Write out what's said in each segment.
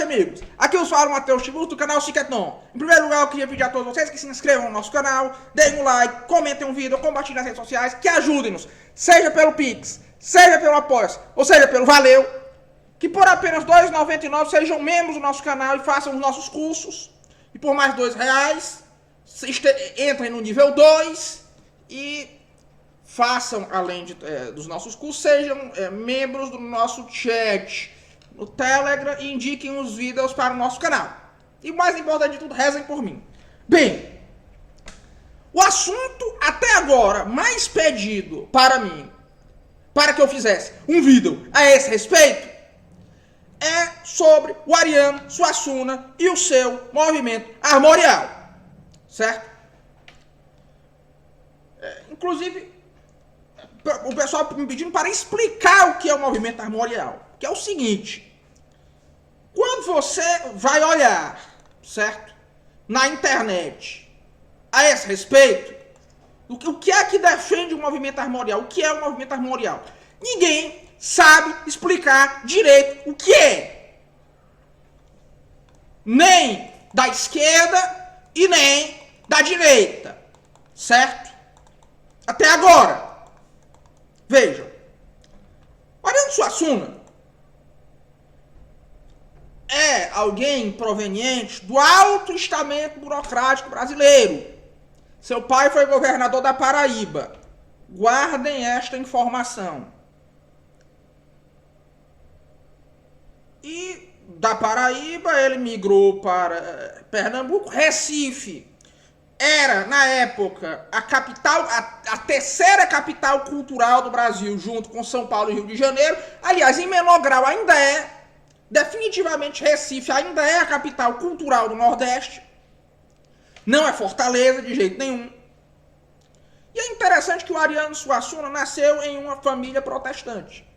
amigos, aqui eu falo Matheus Tiburcio do canal Cicleton. Em primeiro lugar, eu queria pedir a todos vocês que se inscrevam no nosso canal, deem um like, comentem um vídeo, compartilhem nas redes sociais, que ajudem-nos, seja pelo Pix, seja pelo Apoia, ou seja pelo Valeu, que por apenas R$ 2,99 sejam membros do nosso canal e façam os nossos cursos, e por mais R$2 entrem no nível 2 e façam, além dos nossos cursos, sejam membros do nosso chat no Telegram e indiquem os vídeos para o nosso canal. E o mais importante de tudo, rezem por mim. Bem, o assunto até agora mais pedido para mim, para que eu fizesse um vídeo a esse respeito, é sobre o Ariano Suassuna e o seu movimento armorial. Certo? Inclusive, o pessoal me pedindo para explicar o que é o movimento armorial. Que é o seguinte: quando você vai olhar, certo, na internet a esse respeito, o que é que defende o movimento armorial? O que é o movimento armorial? Ninguém sabe explicar direito o que é. Nem da esquerda e nem da direita. Certo? Até agora. Vejam. Ariano Suassuna é alguém proveniente do alto estamento burocrático brasileiro. Seu pai foi governador da Paraíba. Guardem esta informação. E da Paraíba ele migrou para Pernambuco. Recife era, na época, a capital, a terceira capital cultural do Brasil, junto com São Paulo e Rio de Janeiro. Aliás, em menor grau ainda é. Definitivamente Recife ainda é a capital cultural do Nordeste. Não é Fortaleza de jeito nenhum. E é interessante que o Ariano Suassuna nasceu em uma família protestante.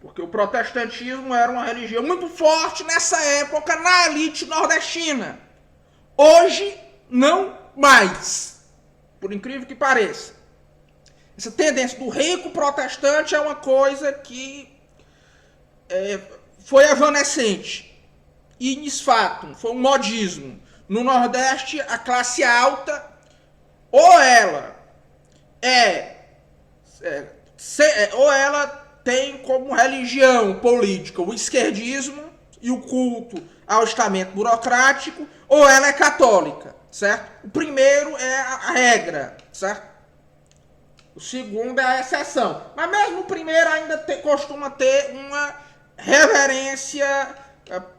Porque o protestantismo era uma religião muito forte nessa época na elite nordestina. Hoje, não mais. Por incrível que pareça. Essa tendência do rico protestante é uma coisa que foi evanescente. Ignis fatum, foi um modismo. No Nordeste, a classe alta, ou ela ou ela tem como religião política o esquerdismo e o culto ao estamento burocrático, ou ela é católica, certo? O primeiro é a regra, certo? O segundo é a exceção. Mas mesmo o primeiro ainda costuma ter uma reverência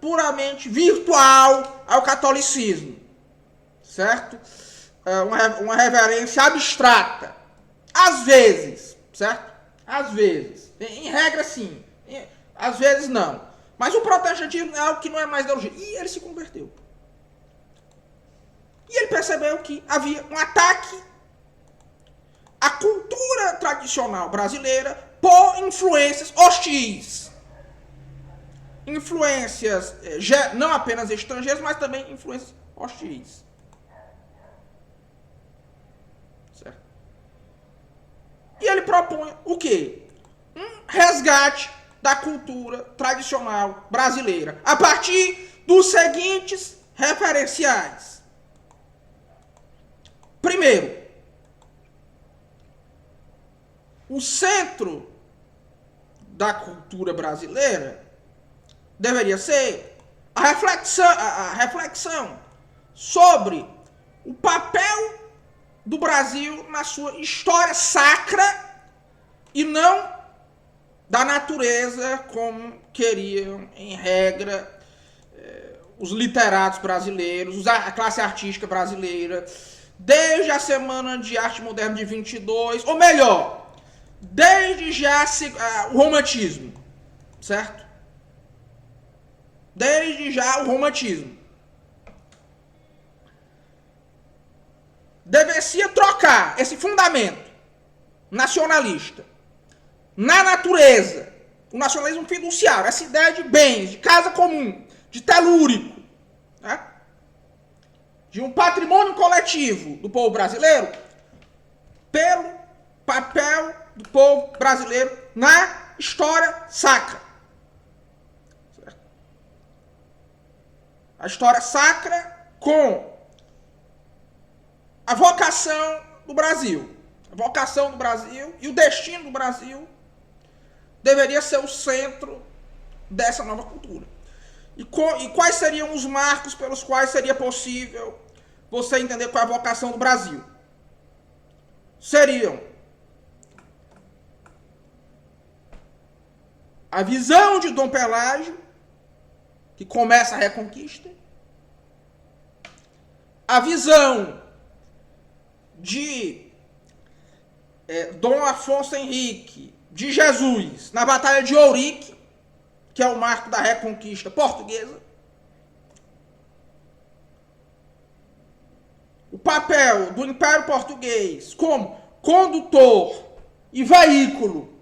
puramente virtual ao catolicismo, certo? Uma reverência abstrata. Às vezes, certo? Às vezes. Em regra, sim. Às vezes, não. Mas o protestantismo é algo que não é mais ideologia. E ele se converteu. E ele percebeu que havia um ataque à cultura tradicional brasileira por influências hostis. Influências não apenas estrangeiras, mas também influências hostis. Certo? E ele propõe o quê? Um resgate da cultura tradicional brasileira, a partir dos seguintes referenciais. Primeiro, o centro da cultura brasileira deveria ser a reflexão sobre o papel do Brasil na sua história sacra e não da natureza como queriam, em regra, os literatos brasileiros, a classe artística brasileira, desde a Semana de Arte Moderna de 22, ou melhor, desde já o romantismo, certo? Desde já o romantismo. Deveria trocar esse fundamento nacionalista na natureza, o nacionalismo fiduciário, essa ideia de bens, de casa comum, de telúrico, né? De um patrimônio coletivo do povo brasileiro, pelo papel do povo brasileiro na história sacra. A história sacra com a vocação do Brasil. A vocação do Brasil e o destino do Brasil deveria ser o centro dessa nova cultura. E quais seriam os marcos pelos quais seria possível você entender qual é a vocação do Brasil? Seriam a visão de Dom Pelágio, que começa a Reconquista, a visão de Dom Afonso Henrique de Jesus na Batalha de Ourique, que é o marco da Reconquista portuguesa, o papel do Império Português como condutor e veículo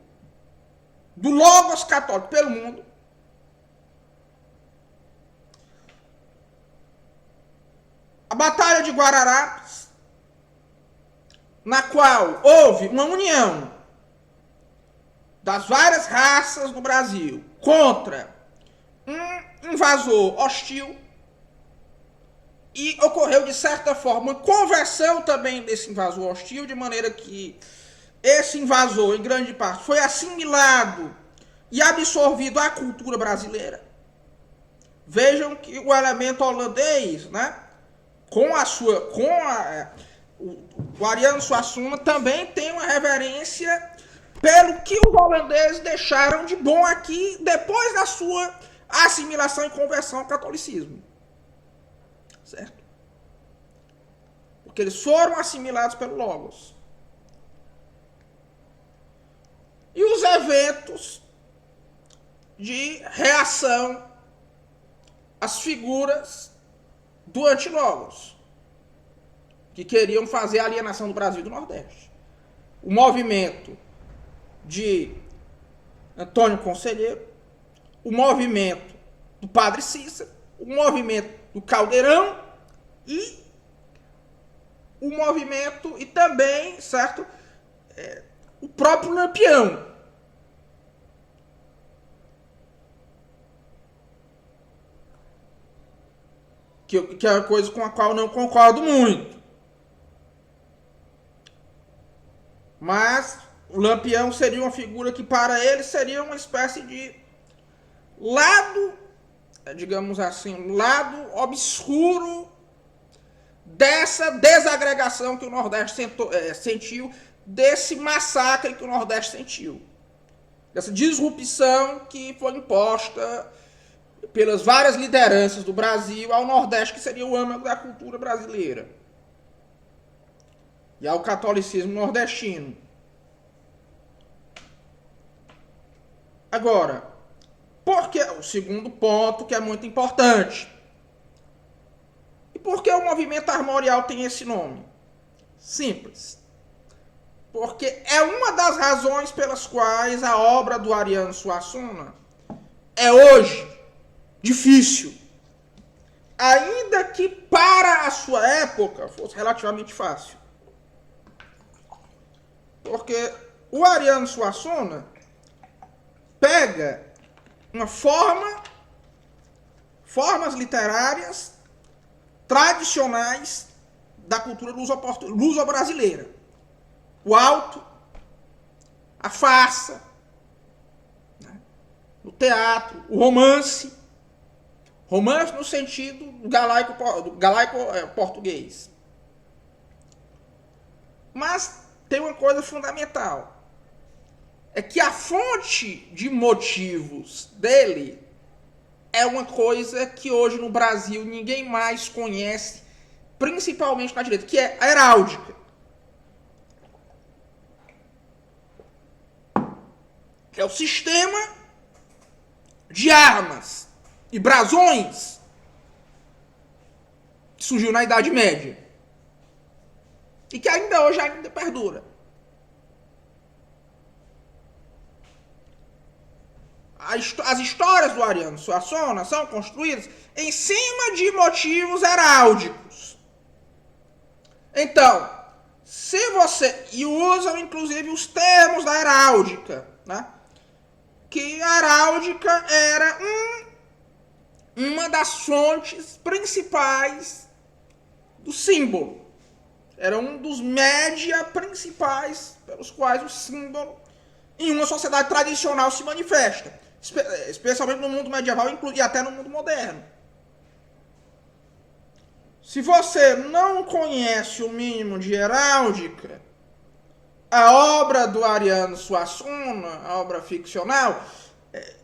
do Logos católico pelo mundo, a Batalha de Guararapes, na qual houve uma união das várias raças no Brasil contra um invasor hostil, e ocorreu, de certa forma, uma conversão também desse invasor hostil, de maneira que esse invasor, em grande parte, foi assimilado e absorvido à cultura brasileira. Vejam que o elemento holandês, né, o Ariano Suassuna também tem uma reverência pelo que os holandeses deixaram de bom aqui depois da sua assimilação e conversão ao catolicismo. Certo? Porque eles foram assimilados pelo Logos. E os eventos de reação às figuras do anti-Logos, que queriam fazer a alienação do Brasil e do Nordeste. O movimento de Antônio Conselheiro, o movimento do Padre Cícero, o movimento do Caldeirão e o movimento, e também, certo, o próprio Lampião. Que é uma coisa com a qual eu não concordo muito. Mas o Lampião seria uma figura que para ele seria uma espécie de lado, digamos assim, lado obscuro dessa desagregação que o Nordeste sentiu, desse massacre que o Nordeste sentiu, dessa disrupção que foi imposta pelas várias lideranças do Brasil ao Nordeste, que seria o âmago da cultura brasileira, e ao catolicismo nordestino. Agora, porque o segundo ponto que é muito importante. E por que o movimento armorial tem esse nome? Simples. Porque é uma das razões pelas quais a obra do Ariano Suassuna é hoje difícil. Ainda que para a sua época fosse relativamente fácil. Porque o Ariano Suassuna pega uma formas literárias tradicionais da cultura luso-brasileira. O alto, a farsa, né? O teatro, o romance. Romance no sentido do galaico português. Mas tem uma coisa fundamental. É que a fonte de motivos dele é uma coisa que hoje no Brasil ninguém mais conhece, principalmente na direita, que é a heráldica. Que é o sistema de armas e brasões que surgiu na Idade Média e que ainda hoje perdura. As histórias do Ariano Suassuna são construídas em cima de motivos heráldicos. Então, se você... E usam, inclusive, os termos da heráldica, né? Que a heráldica era uma das fontes principais do símbolo. Era um dos média principais pelos quais o símbolo em uma sociedade tradicional se manifesta, especialmente no mundo medieval e até no mundo moderno. Se você não conhece o mínimo de heráldica, a obra do Ariano Suassuna, a obra ficcional,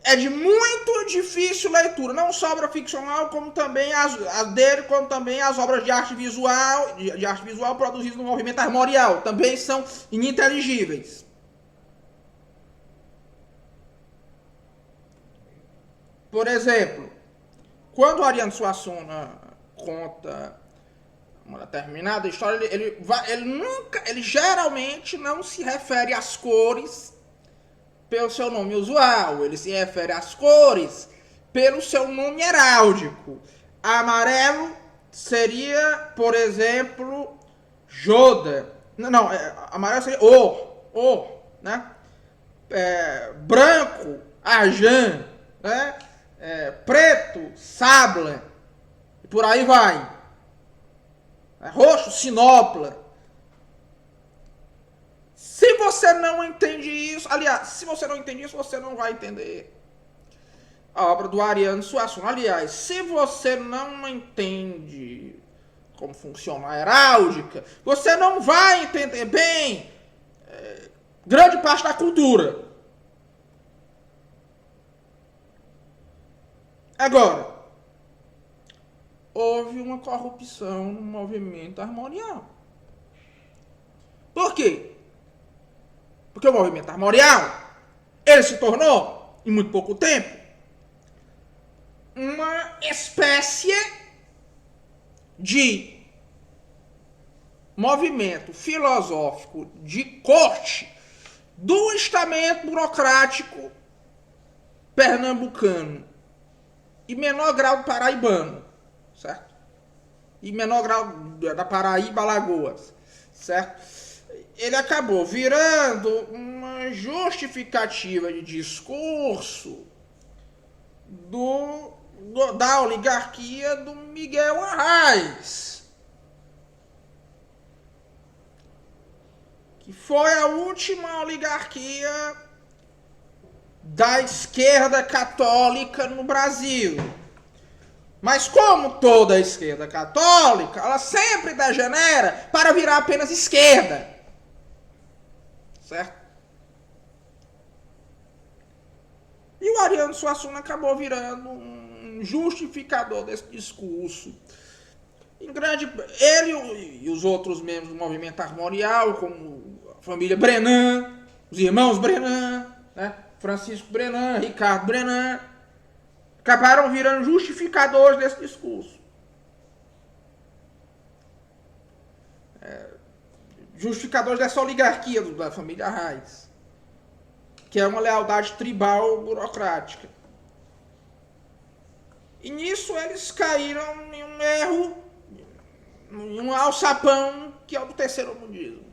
é de muito difícil leitura. Não só a obra ficcional, como também as dele, como também as obras de arte visual produzidas no movimento armorial. Também são ininteligíveis. Por exemplo, quando o Ariano Suassuna conta uma determinada história, ele geralmente não se refere às cores pelo seu nome usual, ele se refere às cores pelo seu nome heráldico. Amarelo seria, por exemplo, Joda. Não, amarelo seria né? Branco, Arjan, né? Preto, Sabla, e por aí vai. Roxo, Sinopla. Se você não entende isso, aliás, se você não entende isso, você não vai entender a obra do Ariano Suassuna. Aliás, se você não entende como funciona a heráldica, você não vai entender bem grande parte da cultura. Agora, houve uma corrupção no movimento armorial. Por quê? Porque o movimento armorial, ele se tornou, em muito pouco tempo, uma espécie de movimento filosófico de corte do estamento burocrático pernambucano e menor grau paraibano, certo? E menor grau da Paraíba, Alagoas, certo? Ele acabou virando uma justificativa de discurso da oligarquia do Miguel Arraes, que foi a última oligarquia da esquerda católica no Brasil. Mas como toda a esquerda católica, ela sempre degenera para virar apenas esquerda. Certo? E o Ariano Suassuna acabou virando um justificador desse discurso. Ele e os outros membros do movimento armorial, como a família Brenan, os irmãos Brenan, né? Francisco Brenan, Ricardo Brenan, acabaram virando justificadores desse discurso. Justificadores dessa oligarquia da família Arraes, que é uma lealdade tribal burocrática. E nisso eles caíram em um erro, em um alçapão, que é o do terceiromundismo.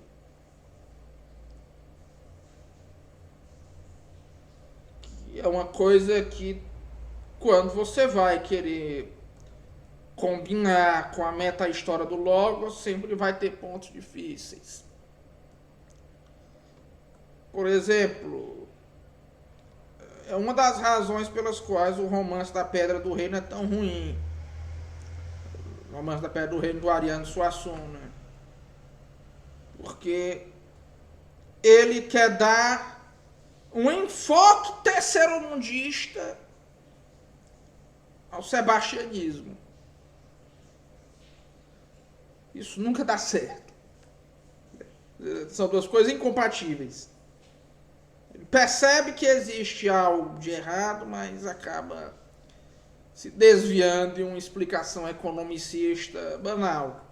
Que é uma coisa que, quando você vai querer combinar com a meta-história do Logos, sempre vai ter pontos difíceis. Por exemplo, é uma das razões pelas quais o Romance da Pedra do Reino é tão ruim. O Romance da Pedra do Reino do Ariano Suassuna. Porque ele quer dar um enfoque terceiromundista ao sebastianismo. Isso nunca dá certo. São duas coisas incompatíveis. Ele percebe que existe algo de errado, mas acaba se desviando de uma explicação economicista banal.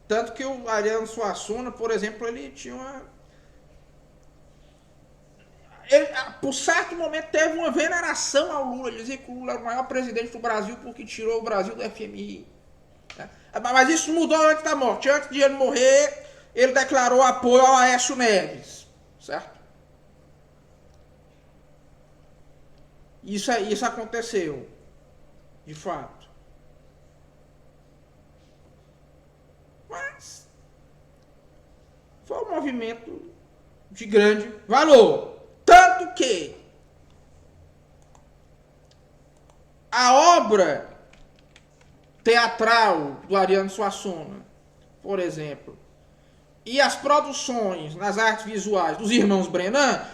Tanto que o Ariano Suassuna, por exemplo, ele tinha uma... Ele, por certo momento, teve uma veneração ao Lula. Ele dizia que o Lula era o maior presidente do Brasil porque tirou o Brasil do FMI. Mas isso mudou antes da morte. Antes de ele morrer, ele declarou apoio ao Aécio Neves. Certo? Isso aconteceu, de fato. Mas foi um movimento de grande valor. Tanto que a obra teatral do Ariano Suassuna, por exemplo, e as produções nas artes visuais dos irmãos Brenan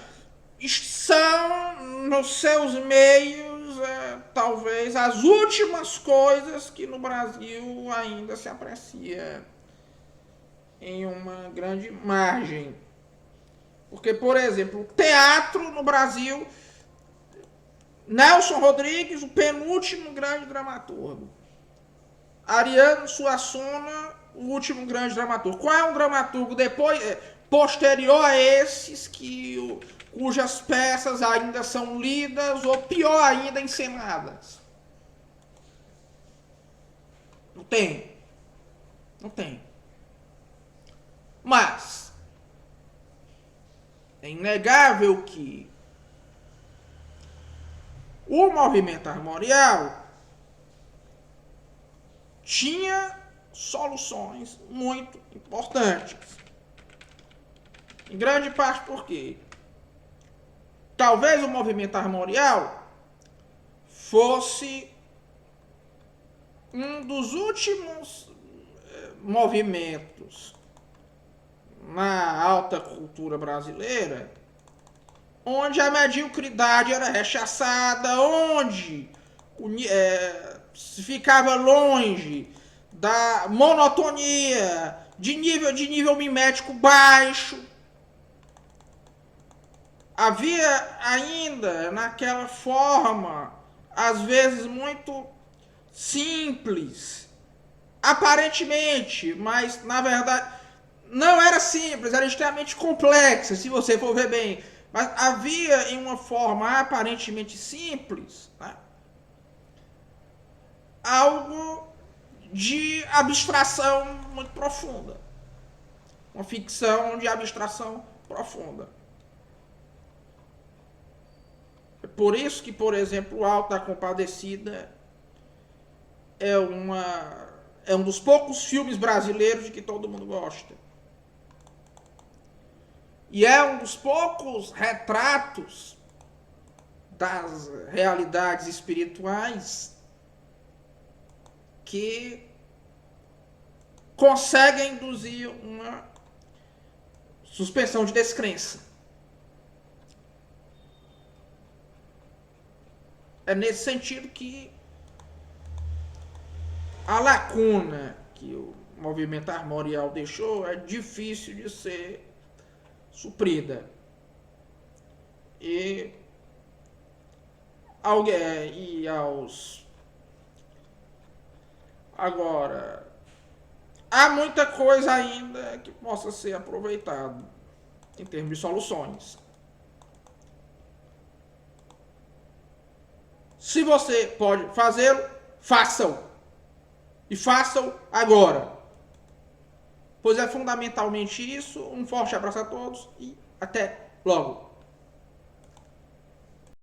são, nos seus meios, talvez as últimas coisas que no Brasil ainda se aprecia em uma grande margem. Porque, por exemplo, o teatro no Brasil, Nelson Rodrigues, o penúltimo grande dramaturgo. Ariano Suassuna, o último grande dramaturgo. Qual é um dramaturgo depois, posterior a esses, cujas peças ainda são lidas, ou pior ainda, encenadas? Não tem. Não tem. Mas é inegável que o movimento armorial tinha soluções muito importantes. Em grande parte porque talvez o movimento armorial fosse um dos últimos movimentos na alta cultura brasileira onde a mediocridade era rechaçada, onde se ficava longe da monotonia, de nível mimético baixo. Havia ainda naquela forma, às vezes muito simples, aparentemente, mas na verdade não era simples, era extremamente complexa, se você for ver bem. Mas havia em uma forma aparentemente simples, né, algo de abstração muito profunda. Uma ficção de abstração profunda. É por isso que, por exemplo, o Alto da Compadecida é um dos poucos filmes brasileiros de que todo mundo gosta. E é um dos poucos retratos das realidades espirituais que conseguem induzir uma suspensão de descrença. É nesse sentido que a lacuna que o movimento armorial deixou é difícil de ser suprida. E agora, há muita coisa ainda que possa ser aproveitado em termos de soluções. Se você pode fazê-lo, façam. E façam agora. Pois é fundamentalmente isso. Um forte abraço a todos e até logo.